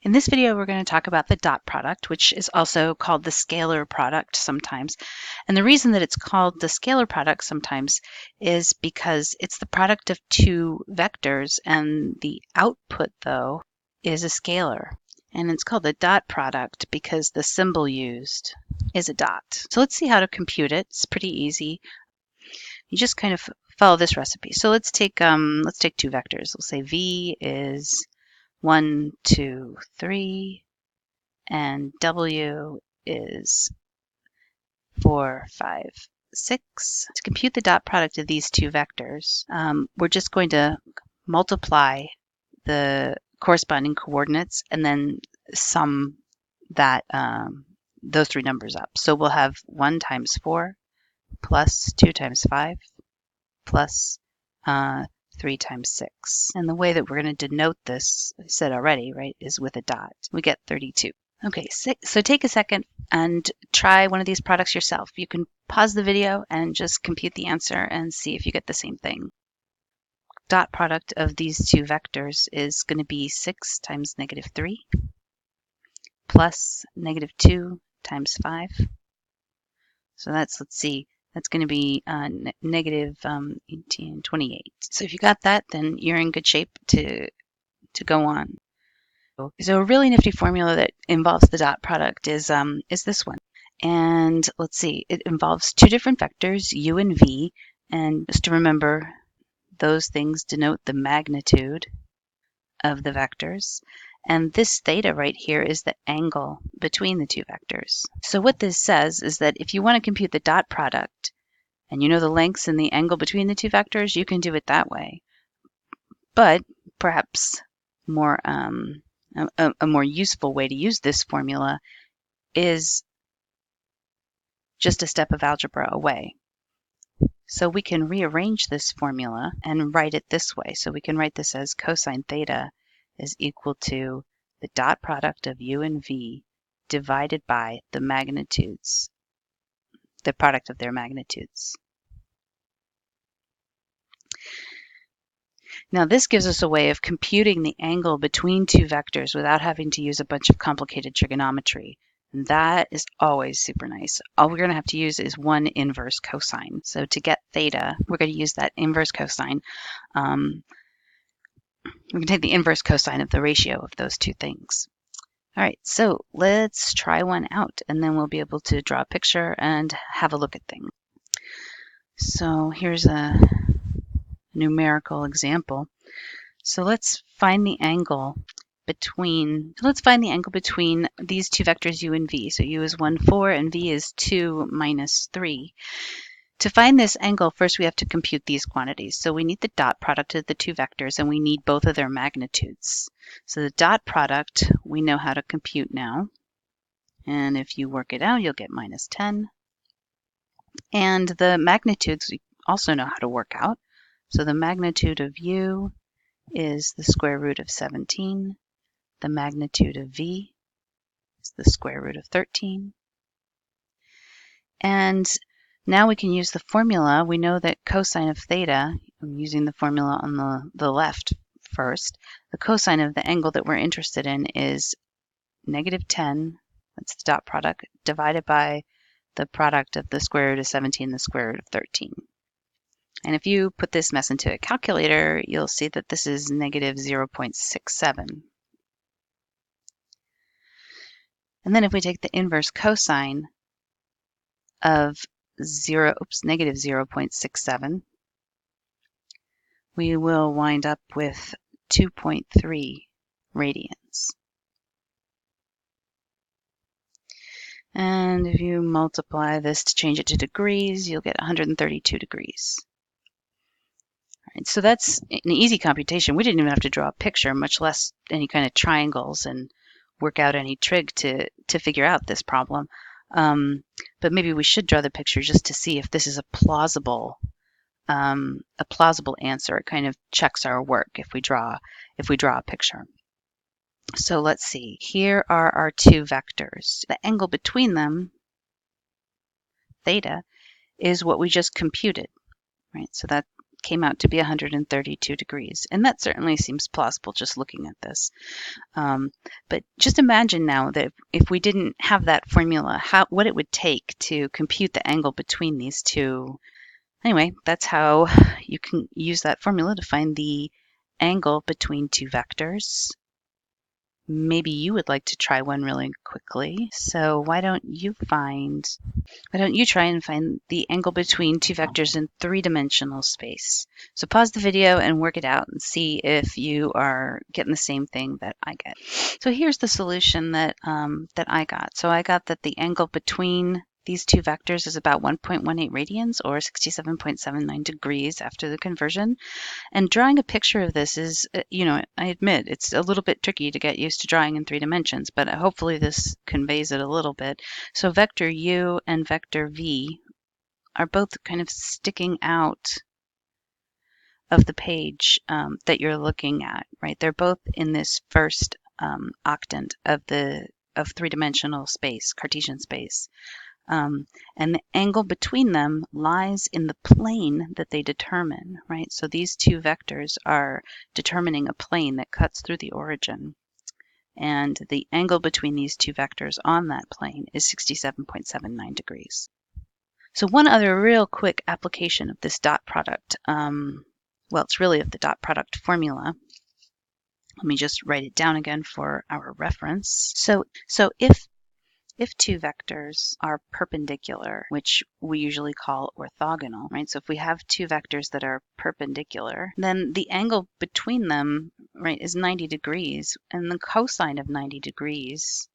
In this video, we're going to talk about the dot product, which is also called the scalar product sometimes. And the reason that it's called the scalar product sometimes is because it's the product of two vectors, and the output, though, is a scalar. And it's called the dot product because the symbol used is a dot. So let's see how to compute it. It's pretty easy. You just kind of follow this recipe. So let's take two vectors. We'll say V is 1, 2, 3, and W is 4, 5, 6. To compute the dot product of these two vectors, we're just going to multiply the corresponding coordinates and then sum that those three numbers up. So we'll have 1 times 4 plus 2 times 5 plus 3 times 6. And the way that we're going to denote this, I said already, right, is with a dot. We get 32. Okay, so take a second and try one of these products yourself. You can pause the video and just compute the answer and see if you get the same thing. Dot product of these two vectors is going to be 6 times -3 plus -2 times 5. So that's, let's see, that's going to be negative 18, 28. So if you got that, then you're in good shape to go on. So a really nifty formula that involves the dot product is this one. And let's see, it involves two different vectors, u and v. And just to remember, those things denote the magnitude of the vectors. And this theta right here is the angle between the two vectors. So what this says is that if you want to compute the dot product, and you know the lengths and the angle between the two vectors, you can do it that way. But perhaps more a more useful way to use this formula is just a step of algebra away. So we can rearrange this formula and write it this way. So we can write this as cosine theta is equal to the dot product of u and v divided by the magnitudes, the product of their magnitudes. Now this gives us a way of computing the angle between two vectors without having to use a bunch of complicated trigonometry. And that is always super nice. All we're going to have to use is one inverse cosine. So to get theta, we're going to use that inverse cosine. We can take the inverse cosine of the ratio of those two things. All right, so let's try one out, and then we'll be able to draw a picture and have a look at things. So here's a numerical example. So let's find the angle between these two vectors u and v. So u is 1, 4, and v is 2, -3. To find this angle, first we have to compute these quantities. So we need the dot product of the two vectors, and we need both of their magnitudes. So the dot product we know how to compute now. And if you work it out, you'll get -10. And the magnitudes we also know how to work out. So the magnitude of u is the square root of 17. The magnitude of v is the square root of 13. And now we can use the formula. We know that cosine of theta, I'm using the formula on the left first, the cosine of the angle that we're interested in is -10, that's the dot product, divided by the product of the square root of 17 and the square root of 13. And if you put this mess into a calculator, you'll see that this is -0.67. And then if we take the inverse cosine of -0.67, we will wind up with 2.3 radians. And if you multiply this to change it to degrees, you'll get 132 degrees. All right, so that's an easy computation. We didn't even have to draw a picture, much less any kind of triangles and work out any trig to figure out this problem. But maybe we should draw the picture just to see if this is a plausible answer. It kind of checks our work if we draw a picture. So let's see. Here are our two vectors. The angle between them, theta, is what we just computed, right? So that came out to be 132 degrees. And that certainly seems plausible just looking at this. But just imagine now that if we didn't have that formula, what it would take to compute the angle between these two. Anyway, that's how you can use that formula to find the angle between two vectors. Maybe you would like to try one really quickly. So why don't you try and find the angle between two vectors in three-dimensional space? So pause the video and work it out and see if you are getting the same thing that I get. So here's the solution that I got. So I got that the angle between these two vectors is about 1.18 radians or 67.79 degrees after the conversion. And drawing a picture of this is, I admit it's a little bit tricky to get used to drawing in 3 dimensions, but hopefully this conveys it a little bit. So vector u and vector v are both kind of sticking out of the page that you're looking at, right? They're both in this first octant of 3-dimensional space, Cartesian space. And the angle between them lies in the plane that they determine, right? So these two vectors are determining a plane that cuts through the origin. And the angle between these two vectors on that plane is 67.79 degrees. So one other real quick application of this dot product, well, it's really of the dot product formula. Let me just write it down again for our reference. So if two vectors are perpendicular, which we usually call orthogonal, right? So if we have two vectors that are perpendicular, then the angle between them, right, is 90 degrees. And the cosine of 90 degrees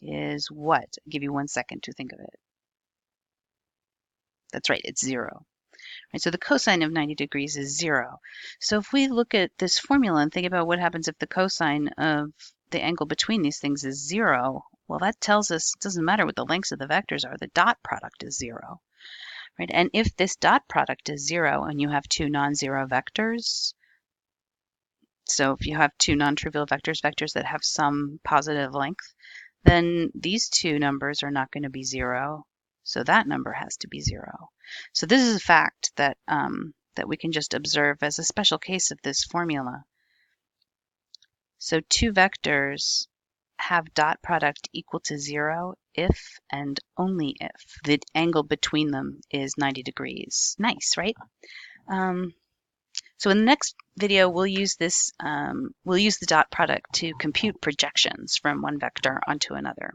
is what? I'll give you 1 second to think of it. That's right, it's 0. Right, so the cosine of 90 degrees is 0. So if we look at this formula and think about what happens if the cosine of the angle between these things is 0, well, that tells us it doesn't matter what the lengths of the vectors are, the dot product is 0. Right? And if this dot product is 0 and you have two non-zero vectors, so if you have two non-trivial vectors that have some positive length, then these two numbers are not going to be 0. So that number has to be 0. So this is a fact that we can just observe as a special case of this formula. So two vectors have dot product equal to 0 if and only if the angle between them is 90 degrees. Nice, right? So in the next video, we'll use the dot product to compute projections from one vector onto another.